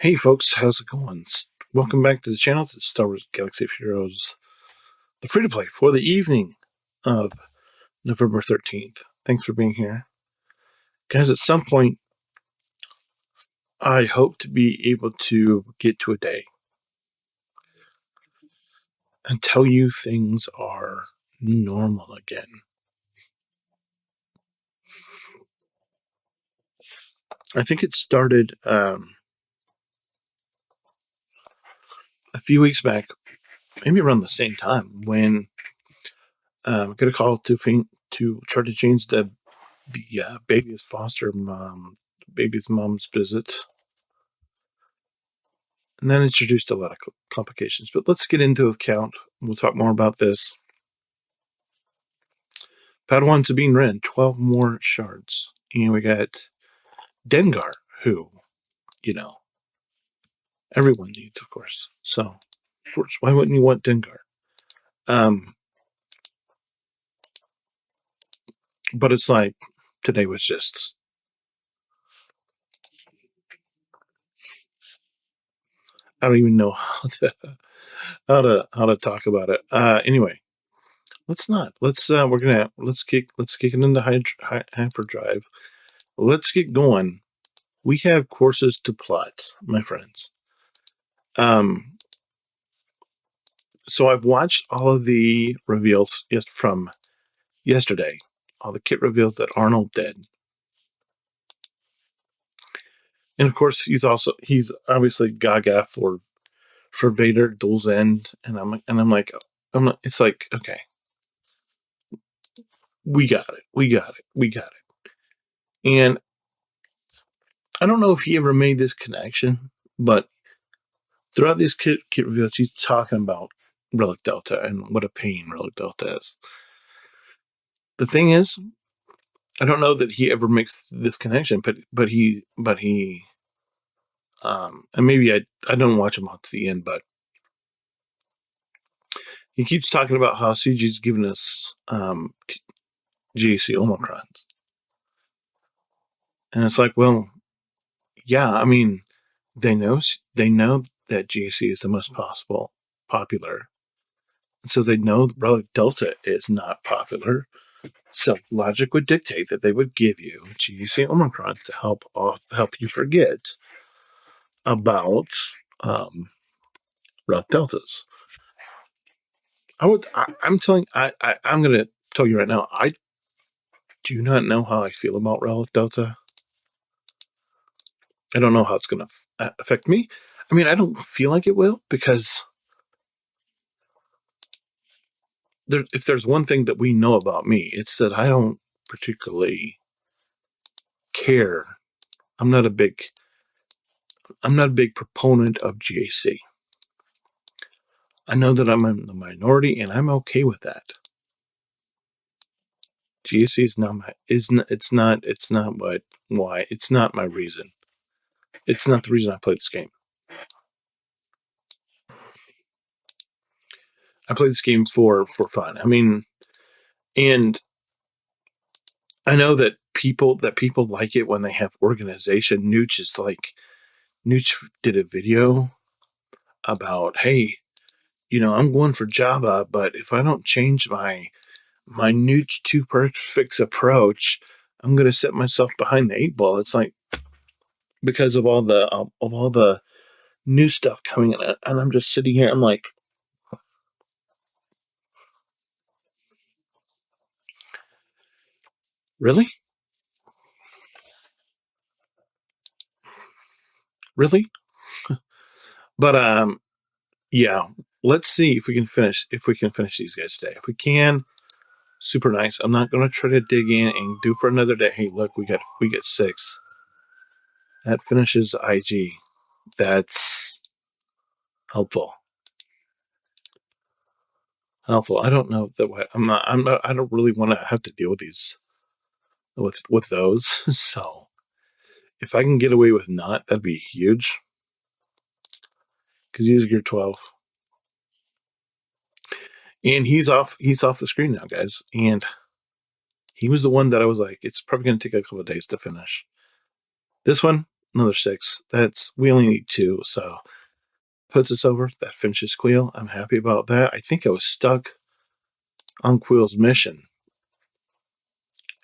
Hey folks, how's it going? Welcome back to the channel. It's Star Wars Galaxy of Heroes, the free-to-play for the evening of November 13th. Thanks for being here. Guys, at some point, I hope to be able to get to a day and tell you things are normal again. I think it started a few weeks back, maybe around the same time, when I got a call to try to change the baby's baby's mom's visit. And that introduced a lot of complications. But let's get into the count. We'll talk more about this. Padawan Sabine Wren, 12 more shards. And we got Dengar, who, everyone needs, of course. So, of course, why wouldn't you want Dengar? But it's like, today was just... I don't even know how to talk about it. Anyway, let's kick it into hyperdrive. Let's get going. We have courses to plot, my friends. So I've watched all of the reveals from yesterday, all the kit reveals that Arnold did. And of course, he's obviously gaga for Vader Duel's End, and it's like, okay, we got it. And I don't know if he ever made this connection, but throughout these kit reveals, he's talking about Relic Delta and what a pain Relic Delta is. The thing is, I don't know that he ever makes this connection, but he and maybe I don't watch him to the end, but he keeps talking about how CG's given us GAC Omicrons. And it's like, well, yeah, I mean, they know that GAC is the most popular. So they know Relic Delta is not popular. So logic would dictate that they would give you GAC Omicron to help you forget about Relic Deltas. I'm going to tell you right now, I do not know how I feel about Relic Delta. I don't know how it's going to affect me. I mean, I don't feel like it will, because if there's one thing that we know about me, it's that I don't particularly care. I'm not a big proponent of GAC. I know that I'm in the minority, and I'm okay with that. GAC is not my reason. It's not the reason I play this game. I play this game for fun. I mean, and I know that people like it when they have organization. Nooch did a video about, hey, I'm going for Java, but if I don't change my Nooch 2 perfect approach, I'm going to set myself behind the 8 ball. It's like, because of all the new stuff coming in, and I'm just sitting here, I'm like, really? Really? But yeah, let's see if we can finish these guys today. If we can, super nice. I'm not going to try to dig in and do for another day. Hey, look, we get 6. That finishes IG. That's helpful. I don't know that I don't really want to have to deal with these with those. So if I can get away with not, that'd be huge. Because he's gear 12. And he's off the screen now, guys. And he was the one that I was like, it's probably going to take a couple of days to finish. This one, another 6. We only need 2, so puts us over. That finishes Queel. I'm happy about that. I think I was stuck on Queel's mission,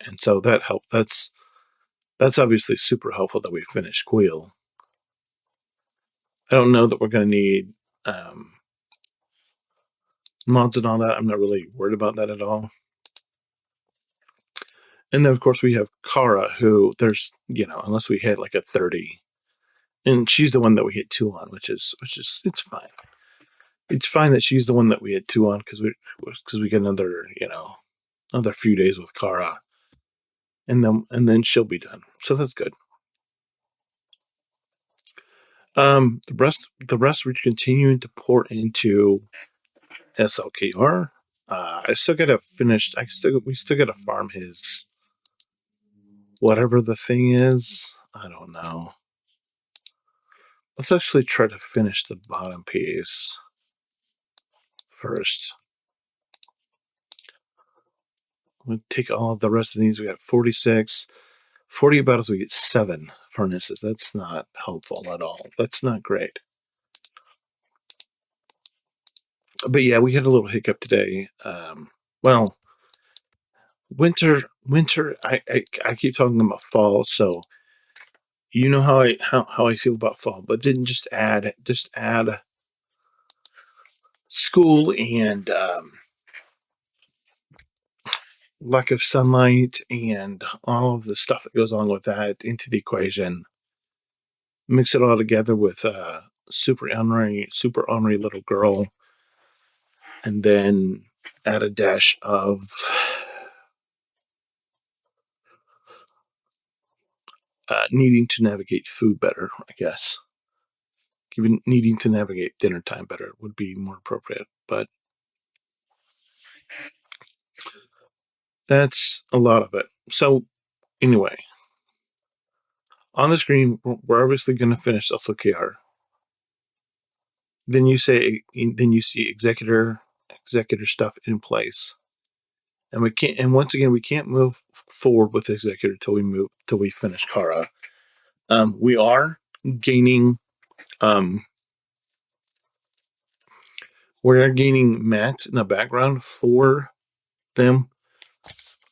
and so that helped. That's obviously super helpful that we finished Queel. I don't know that we're going to need mods and all that. I'm not really worried about that at all. And then, of course, we have Kara, who there's, unless we hit like a 30, and she's the one that we hit 2 on, which is it's fine. It's fine that she's the one that we hit 2 on because we get another few days with Kara, and then she'll be done. So that's good. The rest we're continuing to pour into SLKR. I still gotta finish. We still gotta farm his whatever the thing is. I don't know. Let's actually try to finish the bottom piece first. We'll take all of the rest of these. We got 46. 40 battles, we get 7 furnaces. That's not helpful at all. That's not great. But yeah, we had a little hiccup today. Well, winter. I keep talking about fall, so you know how I feel about fall. But then just add school and lack of sunlight and all of the stuff that goes on with that into the equation. Mix it all together with super ornery little girl, and then add a dash of needing to navigate food better, I guess. Even needing to navigate dinner time better would be more appropriate. But that's a lot of it. So anyway, on the screen, we're obviously going to finish SLKR. Then you see executor stuff in place. And we can't. And once again, we can't move forward with executor till we finish Kara. We are gaining. We're gaining mats in the background for them,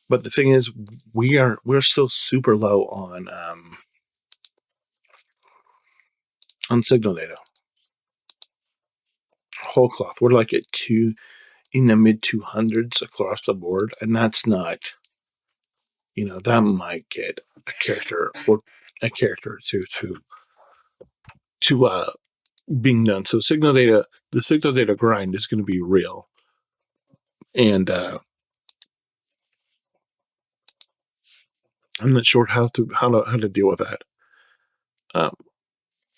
but the thing is, we're still super low on signal data. Whole cloth. We're like at 2 in the mid 200s across the board, and that's not. That might get a character or two to being done. So the signal data grind is going to be real, and I'm not sure how to deal with that,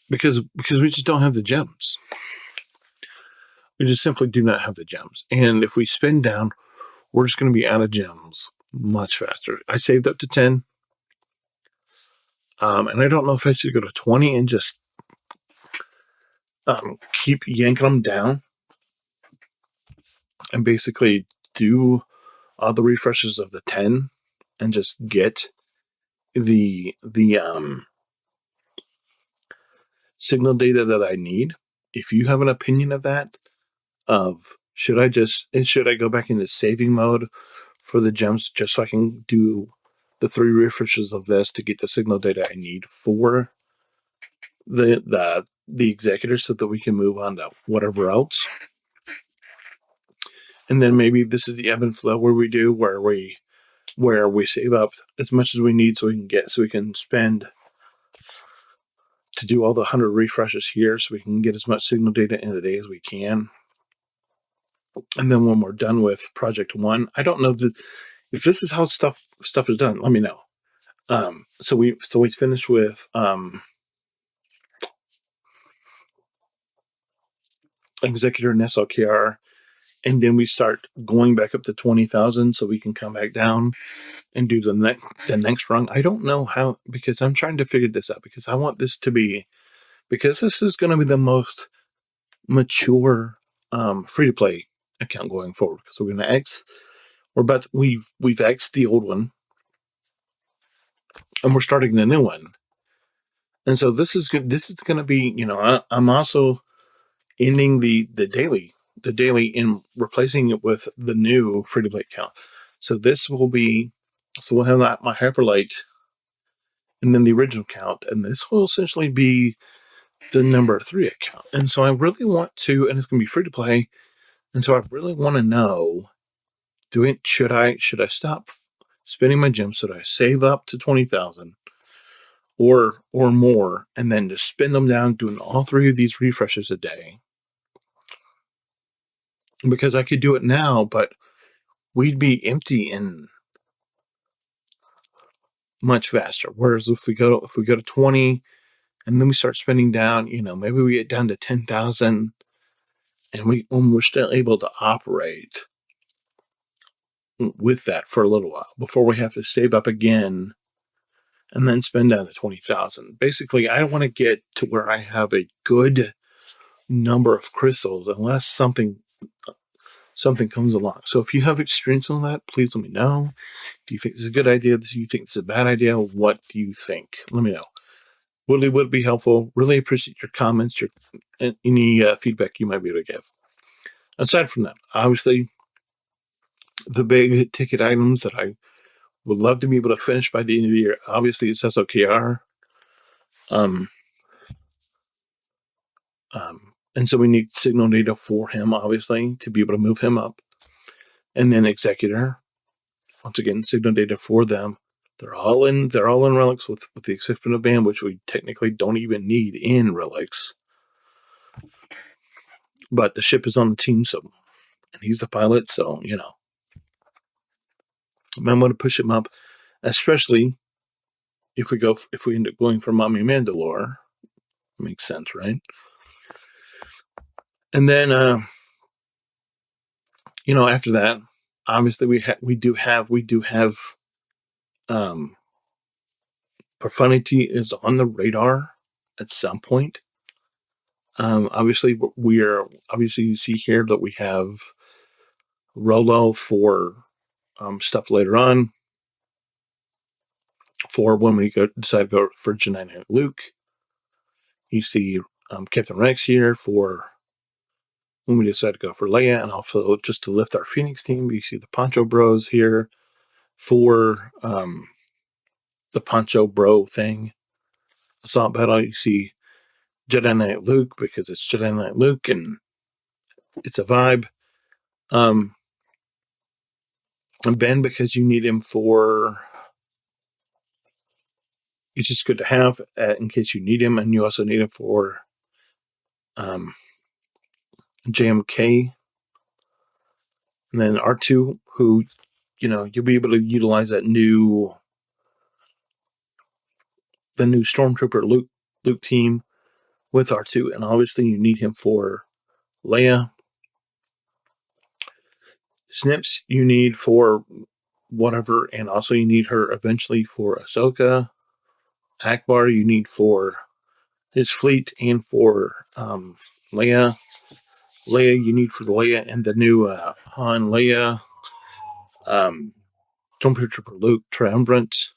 because we just don't have the gems. We just simply do not have the gems, and if we spin down, we're just going to be out of gems much faster. I saved up to 10, and I don't know if I should go to 20 and just keep yanking them down and basically do all the refreshes of the 10 and just get the signal data that I need. If you have an opinion of that, should I go back into saving mode for the gems just so I can do the 3 refreshes of this to get the signal data I need for the executor so that we can move on to whatever else. And then maybe this is the ebb and flow where we save up as much as we need so we can spend to do all the 100 refreshes here so we can get as much signal data in a day as we can. And then when we're done with project 1, I don't know if this is how stuff is done. Let me know. So we finished with executor and SLKR, and then we start going back up to 20,000 so we can come back down and do the next rung. I don't know how, because I'm trying to figure this out, because I want this to be, because this is going to be the most mature free-to-play account going forward, because we're going to we've X'd the old one, and we're starting the new one. And so this is good. This is going to be, I'm also ending the daily and replacing it with the new free to play account. So this will be, so we'll have that, my Hyperlight, and then the original account, and this will essentially be the number 3 account. And so I really want to, and it's going to be free to play. And so I really want to know, should I stop spending my gems? Should I save up to 20,000 or more, and then just spend them down doing all 3 of these refreshes a day? Because I could do it now, but we'd be empty in much faster. Whereas if we go to 20 and then we start spending down, maybe we get down to 10,000 and we're still able to operate with that for a little while before we have to save up again and then spend down to 20,000. Basically, I want to get to where I have a good number of crystals unless something comes along. So if you have experience on that, please let me know. Do you think this is a good idea? Do you think this is a bad idea? What do you think? Let me know. Really would be helpful. Really appreciate your comments, any feedback you might be able to give. Aside from that, obviously, the big ticket items that I would love to be able to finish by the end of the year, obviously, it's SOKR. And so we need signal data for him, obviously, to be able to move him up. And then Executor, once again, signal data for them. They're all in Relics with the exception of Bam, which we technically don't even need in Relics. But the ship is on the team, so, and he's the pilot, so, I'm going to push him up, especially if we end up going for Mommy Mandalore. Makes sense, right? And then, after that, obviously we do have Profundity is on the radar at some point. Obviously you see here that we have Rolo for stuff later on, for when we decide to go for Janine and Luke. You see Captain Rex here for when we decide to go for Leia, and also just to lift our Phoenix team. You see the Poncho Bros here for the Poncho Bro thing. Assault Battle, you see Jedi Knight Luke because it's Jedi Knight Luke and it's a vibe. And Ben because you need him for, it's just good to have in case you need him, and you also need him for JMK. And then R2, who, you'll be able to utilize the new Stormtrooper Luke team with R2, and obviously you need him for Leia. Snips you need for whatever, and also you need her eventually for Ahsoka. Akbar you need for his fleet and for Leia. Leia you need for the Leia and the new Han Leia. Stormtrooper Luke Triumvirate.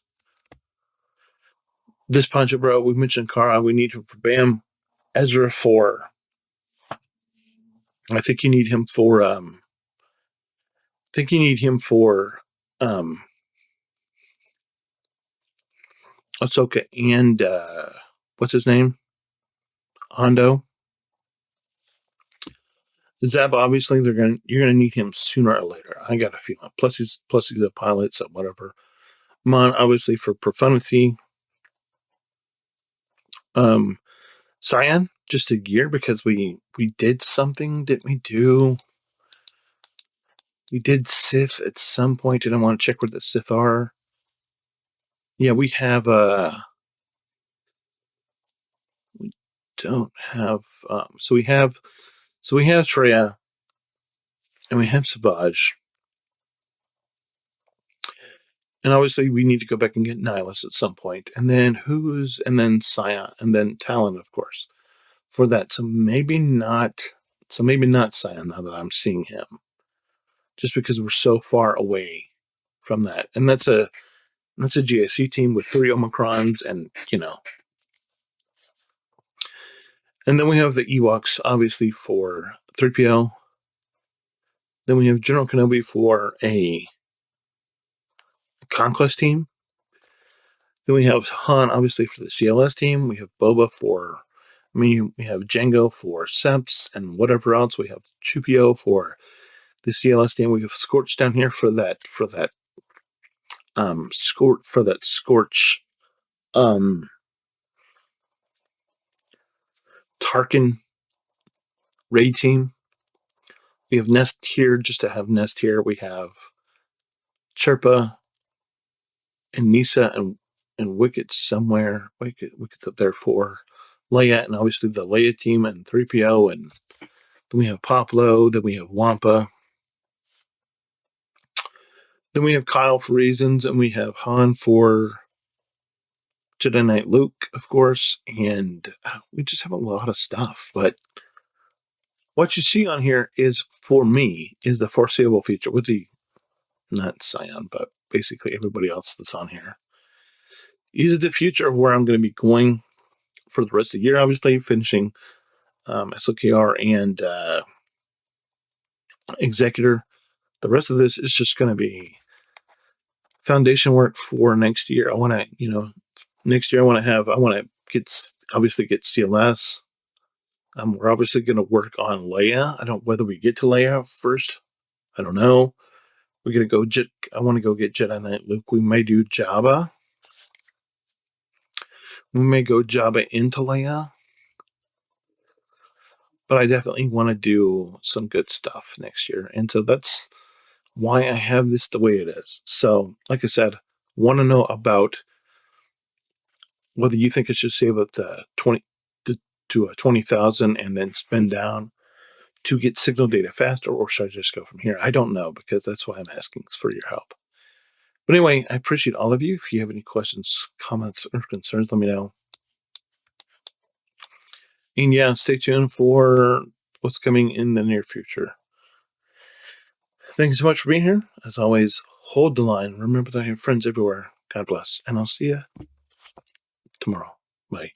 This Poncho Bro, we mentioned Kara, we need him for Bam. Ezra for, I think you need him for Ahsoka and what's his name? Hondo. Zeb, obviously you're gonna need him sooner or later. I got a feeling. Plus he's a pilot, so whatever. Mon, obviously for Profundity. Cyan, just a gear because we did something, didn't we do? We did Sith at some point, and I want to check where the Sith are. Yeah, we have we don't have so we have Freya and we have Savage. And obviously we need to go back and get Nihilus at some point. And then Cyan, and then Talon, of course, for that. So maybe not Cyan now that I'm seeing him. Just because we're so far away from that. And that's a GSC team with 3 Omicrons, and And then we have the Ewoks, obviously, for 3PO. Then we have General Kenobi for a Conquest team. Then we have Han, obviously, for the CLS team. We have Boba for, we have Jango for Seps and whatever else. We have Chupio for the CLS team. We have Scorch down here for that Scorch Tarkin raid team. We have Nest here just to have Nest here. We have Chirpa and Nisa and Wicket somewhere. Wicket's up there for Leia, and obviously the Leia team and 3PO, and then we have Poplo, then we have Wampa. Then we have Kyle for reasons, and we have Han for Jedi Knight Luke, of course, and we just have a lot of stuff. But what you see on here is, for me, is the foreseeable future with the, not Scion, but basically everybody else that's on here. Is the future of where I'm going to be going for the rest of the year, obviously, finishing SLKR and Executor. The rest of this is just going to be foundation work for next year. I want to, next year I want to get CLS. We're obviously going to work on Leia. Whether we get to Leia first, I don't know. We're going to go I want to go get Jedi Knight Luke. We may do Jabba. We may go Jabba into Leia. But I definitely want to do some good stuff next year. And so that's why I have this the way it is. So, like I said, want to know about whether you think I should save up to 20,000 and then spend down to get signal data faster, or should I just go from here? I don't know, because that's why I'm asking for your help. But anyway, I appreciate all of you. If you have any questions, comments, or concerns, let me know. And yeah, stay tuned for what's coming in the near future. Thank you so much for being here. As always, hold the line. Remember that I have friends everywhere. God bless. And I'll see you tomorrow. Bye.